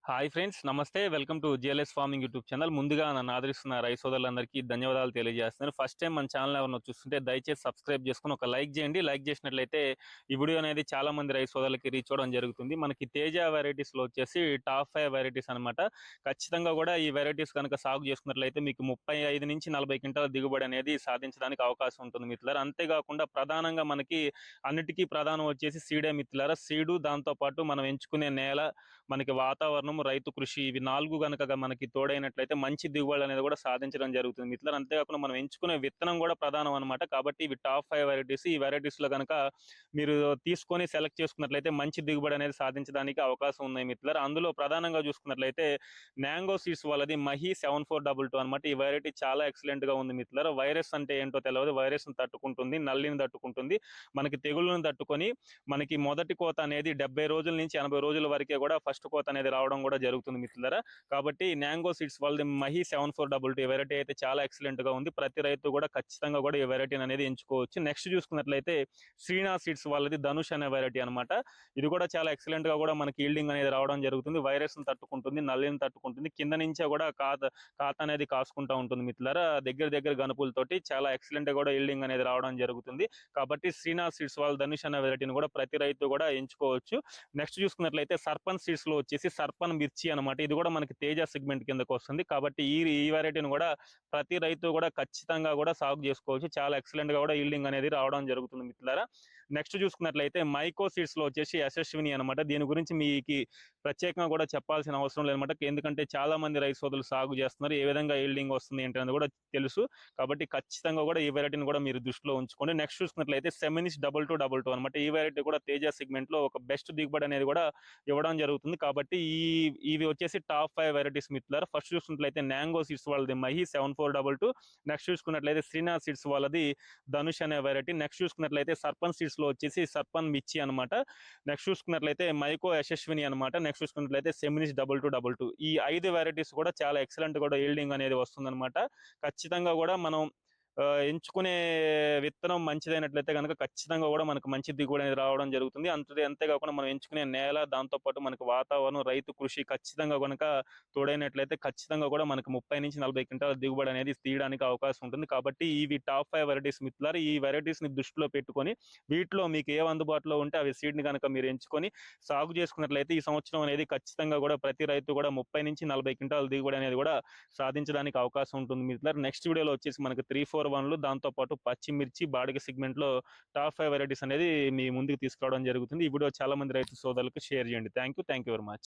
Hi friends, నమస్తే. Welcome to GLS farming YouTube channel. ముందుగా నన్ను ఆదరిస్తున్న రైతు సోదరులందరికీ ధన్యవాదాలు తెలియజేస్తున్నాను. ఫస్ట్ టైం మన ఛానల్ ఎవరైనా చూస్తుంటే దయచేసి సబ్స్క్రైబ్ చేసుకుని ఒక లైక్ చేయండి. లైక్ చేసినట్లయితే ఈ వీడియో అనేది చాలా మంది రైతు సోదరులకి రీచ్ అవ్వడం జరుగుతుంది. మనకి తేజ వెరైటీస్లో వచ్చేసి టాప్ 5 వెరైటీస్ అనమాట. ఖచ్చితంగా కూడా ఈ వెరైటీస్ కనుక సాగు చేసుకున్నట్లయితే మీకు 35 నుంచి 40 క్వింటాల దిగుబడి అనేది సాధించడానికి అవకాశం ఉంటుంది మిత్రులారా. అంతేకాకుండా ప్రధానంగా మనకి అన్నిటికీ ప్రధానం వచ్చేసి సీడే మిత్రులారా. సీడు, దాంతోపాటు మనం ఎంచుకునే నేల, మనకి వాతావరణం, రైతు కృషి, ఇవి 4 గనక మనకి తోడైనట్లయితే మంచి దిగుబడి అనేది కూడా సాధించడం జరుగుతుంది మిత్రులారా. అంతేకాకుండా మనం ఎంచుకునే విత్తనం కూడా ప్రధానం అనమాట. కాబట్టి ఇవి టాప్ 5 వెరైటీస్. ఈ వెరైటీస్ లో కనుక మీరు తీసుకొని సెలెక్ట్ చేసుకున్నట్లయితే మంచి దిగుబడి అనేది సాధించడానికి అవకాశం ఉన్నాయి మిత్రులారా. అందులో ప్రధానంగా చూసుకున్నట్లయితే మ్యాంగో సీడ్స్ వాళ్ళది మహి 7422 అనమాట. ఈ వెరైటీ చాలా ఎక్సలెంట్ గా ఉంది మిత్రులారా. వైరస్ అంటే ఏంటో తెలియదు, వైరస్ ను తట్టుకుంటుంది, నల్లిని తట్టుకుంటుంది, మనకి తెగుళ్ళను తట్టుకొని మనకి మొదటి కోత అనేది 70 రోజుల నుంచి 80 రోజుల వరకే కూడా ఫస్ట్ కోత అనేది రావడం కూడా జరుగుతుంది మిత్రులారా. కాబట్టి మ్యాంగో సీడ్స్ వాళ్ళది మహి 7422 వెరైటీ అయితే చాలా ఎక్సలెంట్ గా ఉంది. ప్రతి రైతు కూడా ఖచ్చితంగా కూడా ఈ వెరైటీని అనేది ఎంచుకోవచ్చు. నెక్స్ట్ చూసుకున్నట్లయితే శ్రీనాథ్ సీడ్స్ వాళ్ళది ధనుష్ అనే వెరైటీ అనమాట. ఇది కూడా చాలా ఎక్సలెంట్ గా కూడా మనకి ఈల్డింగ్ అనేది రావడం జరుగుతుంది. వైరస్ ని తట్టుకుంటుంది, నల్లిని తట్టుకుంటుంది, కింద నుంచే కూడా కాత అనేది కాసుకుంటా ఉంటుంది మిత్రులారా. దగ్గర గనుపులతోటి చాలా ఎక్సలెంట్ గా కూడా ఈల్డింగ్ అనేది రావడం జరుగుతుంది. కాబట్టి శ్రీనాథ్ సీడ్స్ వాళ్ళ ధనుష్ అనే వెరైటీని కూడా ప్రతి రైతు కూడా ఎంచుకోవచ్చు. నెక్స్ట్ చూసుకున్నట్లయితే సర్పన్ సీడ్స్ లో వచ్చేసి సర్పన్ మిర్చి అనమాట. ఇది కూడా మనకి తేజ సెగ్మెంట్ కిందకు వస్తుంది. కాబట్టి ఈ వెరైటీని కూడా ప్రతి రైతు కూడా ఖచ్చితంగా కూడా సాగు చేసుకోవచ్చు. చాలా ఎక్సలెంట్ గా కూడా ఈల్డింగ్ అనేది రావడం జరుగుతుంది మిత్రులారా. నెక్స్ట్ చూసుకున్నట్లయితే మైకో సీడ్స్ లో వచ్చేసి యశస్విని అనమాట. దీని గురించి మీకు ప్రత్యేకంగా కూడా చెప్పాల్సిన అవసరం లేదన్నమాట. ఎందుకంటే చాలా మంది రైతు సోదరులు సాగు చేస్తున్నారు, ఏ విధంగా ఈల్డింగ్ వస్తుంది ఏంటనేది కూడా తెలుసు. కాబట్టి ఖచ్చితంగా కూడా ఈ వెరైటీని కూడా మీరు దృష్టిలో ఉంచుకోండి. నెక్స్ట్ చూసుకున్నట్లయితే సెమినిస్ 2222 అనమాట. ఈ వెరైటీ కూడా తేజ సెగ్మెంట్ లో ఒక బెస్ట్ దిగుబడి అనేది కూడా ఇవ్వడం జరుగుతుంది. కాబట్టి ఇవి వచ్చేసి టాప్ 5 వెరైటీస్ మిత్రులారా. ఫస్ట్ చూసుకున్నట్లయితే మ్యాంగో సీడ్స్ వాళ్ళది మహి 7422. నెక్స్ట్ చూసుకున్నట్లయితే శ్రీనాథ్ సీడ్స్ వాళ్ళది ధనుష్ అనే వెరైటీ. నెక్స్ట్ చూసుకున్నట్లయితే సర్పన్ సీడ్స్ లో వచ్చేసి సర్పన్ మిర్చి అనమాట. నెక్స్ట్ చూసుకున్నట్లయితే మైకో యశస్విని అనమాట. నెక్స్ట్ చూసుకున్నట్లయితే సెమినిస్ 2222. ఈ 5 వెరైటీస్ కూడా చాలా ఎక్సలెంట్ కూడా ఈల్డింగ్ అనేది వస్తుంది అనమాట. ఖచ్చితంగా కూడా మనం ఎంచుకునే విత్తనం మంచిదైనట్లయితే కనుక ఖచ్చితంగా కూడా మనకు మంచి దిగుబడి అనేది రావడం జరుగుతుంది. అంతేకాకుండా మనం ఎంచుకునే నేల, దాంతోపాటు మనకు వాతావరణం, రైతు కృషి ఖచ్చితంగా కనుక తోడైనట్లయితే ఖచ్చితంగా కూడా మనకు 30 నుంచి 40 క్వింటాల దిగుబడి అనేది తీయడానికి అవకాశం ఉంటుంది. కాబట్టి ఇవి టాప్ 5 వెరైటీస్ మిత్రులారా. ఈ వెరైటీస్ ని దృష్టిలో పెట్టుకొని వీటిలో మీకు ఏ అందుబాటులో ఉంటే అవి సీడ్ ని కనుక మీరు ఎంచుకొని సాగు చేసుకున్నట్లయితే ఈ సంవత్సరం అనేది ఖచ్చితంగా కూడా ప్రతి రైతు కూడా 30 నుంచి 40 క్వింటాల దిగుబడి అనేది కూడా సాధించడానికి అవకాశం ఉంటుంది మిత్రులారా. నెక్స్ట్ వీడియోలో వచ్చేసి మనకు 341లు, దాంతోపాటు పచ్చిమిర్చి, బాడిగ సెగ్మెంట్ లో టాప్ 5 వెరైటీస్ అనేది మీ ముందుకు తీసుకురావడం జరుగుతుంది. ఈ వీడియో చాలా మంది రైతు సోదరులకు షేర్ చేయండి. Thank you very much.